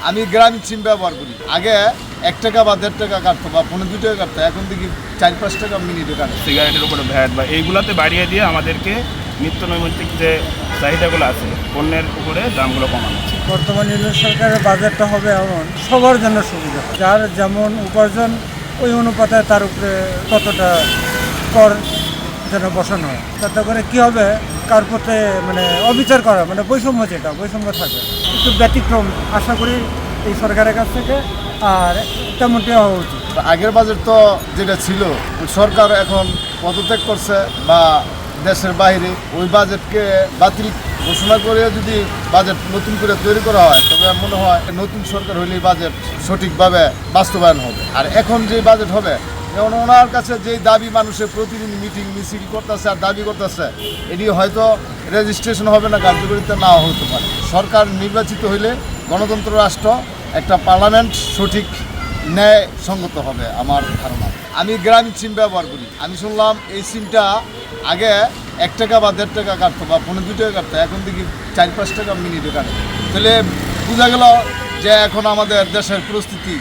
আমি গ্রামীণ সিম ব্যবহার করি। আগে 1 টাকা বা 1.5 টাকা কাটতো বা 2 টাকা কাটতো, এখন দেখি 4-5 টাকা মিনিটে কাটে। সিগারেটের উপরে ভ্যাট বা এইগুলাতে বাড়িয়ে দিয়ে আমাদেরকে নিত্য নৈমিত্তিক যে চাহিদাগুলো আছে পণ্যের উপরে দামগুলো কমানো হচ্ছে। বর্তমান ইউনিয়ন সরকারের বাজেটটা হবে এমন সবার জন্য সুবিধা, যার যেমন উপার্জন ওই অনুপাতে তার উপরে কতটা কর যেন বসানো হয়, তাতে করে কী হবে কার প্রতি মানে অবিচার করা, মানে বৈষম্য, যেটা বৈষম্য থাকে একটু ব্যতিক্রম আশা করি এই সরকারের কাছ থেকে, আর তেমনটি হওয়া উচিত। আগের বাজেট তো যেটা ছিল, সরকার এখন পদত্যাগ করছে বা দেশের বাইরে, ওই বাজেটকে বাতিল ঘোষণা করে যদি বাজেট নতুন করে তৈরি করা হয়, তবে মনে হয় নতুন সরকার হলেই বাজেট সঠিকভাবে বাস্তবায়ন হবে। আর এখন যে বাজেট হবে, যেমন ওনার কাছে যেই দাবি মানুষের প্রতিদিন মিটিং মিছিল করতেছে আর দাবি করতেছে, এটি হয়তো রেজিস্ট্রেশন হবে না, কার্যকরিতা নাও হতে পারে। সরকার নির্বাচিত হইলে গণতন্ত্র রাষ্ট্র, একটা পার্লামেন্ট সঠিক ন্যায় সঙ্গত হবে আমার ধারণা। আমি গ্রামীণ সিম ব্যবহার করি। আমি শুনলাম এই সিমটা আগে 1 টাকা বা 1.5 টাকা কাটতো বা 2 টাকা কাটতো, এখন দেখি 4-5 টাকা মিনিটে কাটে। তাহলে বোঝা গেল যে এখন আমাদের দেশের পরিস্থিতি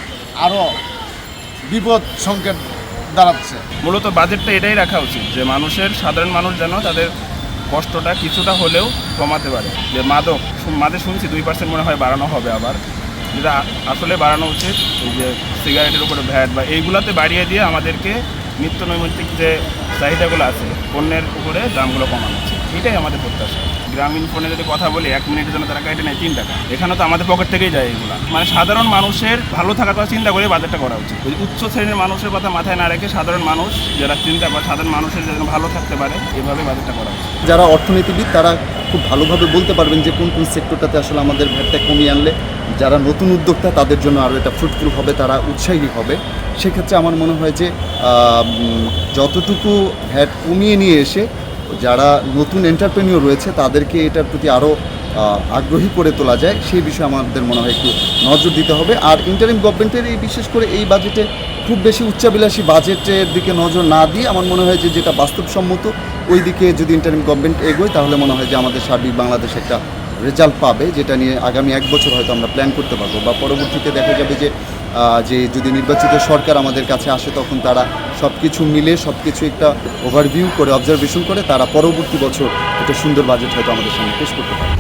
আরও বিপদ সংকেত দাঁড়াচ্ছে। মূলত বাজেটটা এটাই রাখা উচিত যে সাধারণ মানুষ যেন তাদের কষ্টটা কিছুটা হলেও কমাতে পারে। যে মাদে শুনছি 2% মনে হয় বাড়ানো হবে, আবার যেটা আসলে বাড়ানো উচিত এই যে সিগারেটের উপরে ভ্যাট বা এইগুলাতে বাড়িয়ে দিয়ে আমাদেরকে নিত্য নৈমিত্তিক যে চাহিদাগুলো আছে পণ্যের উপরে দামগুলো কমানো উচিত। এটাই আমাদের প্রত্যাশা। গ্রামীণ ফোনে যদি কথা বলি 1 মিনিটের জন্য তারা কেটে নেয় 3 টাকা, এখানে তো আমাদের পকেট থেকেই যায় এগুলো। মানে সাধারণ মানুষের ভালো থাকার কথা চিন্তা করে বাজেটটা করা উচিত। ওই উচ্চ শ্রেণীর মানুষের কথা মাথায় না রেখে সাধারণ মানুষ যারা চিন্তা বা সাধারণ মানুষের যেন ভালো থাকতে পারে, এভাবে বাজেটটা করা উচিত। যারা অর্থনীতিবিদ তারা খুব ভালোভাবে বলতে পারবেন যে কোন কোন সেক্টরটাতে আসলে আমাদের ভ্যাটটা কমিয়ে আনলে যারা নতুন উদ্যোক্তা তাদের জন্য আরও এটা ফ্রুটফুল হবে, তারা উৎসাহী হবে। সেক্ষেত্রে আমার মনে হয় যে যতটুকু ভ্যাট কমিয়ে নিয়ে এসে যারা নতুন এন্টারপ্রেনিয়র রয়েছে তাদেরকে এটার প্রতি আরও আগ্রহী করে তোলা যায়, সেই বিষয়ে আমাদের মনে হয় একটু নজর দিতে হবে। আর ইন্টারিম গভর্নমেন্টের বিশেষ করে এই বাজেটে খুব বেশি উচ্চাবিলাসী বাজেটের দিকে নজর না দিয়ে আমার মনে হয় যে যেটা বাস্তবসম্মত ওই দিকে যদি ইন্টারিম গভর্নমেন্ট এগোয়, তাহলে মনে হয় যে আমাদের সার্বিক বাংলাদেশ একটা রেজাল্ট পাবে, যেটা নিয়ে আগামী 1 বছর হয়তো আমরা প্ল্যান করতে পারবো। বা পরবর্তীতে দেখা যাবে যে যদি নির্বাচিত সরকার আমাদের কাছে আসে, তখন তারা সব কিছু মিলে সব কিছু একটা ওভারভিউ করে অবজারভেশন করে তারা পরবর্তী বছর একটা সুন্দর বাজেট হয়তো আমাদের সামনে পেশ করতে পারে।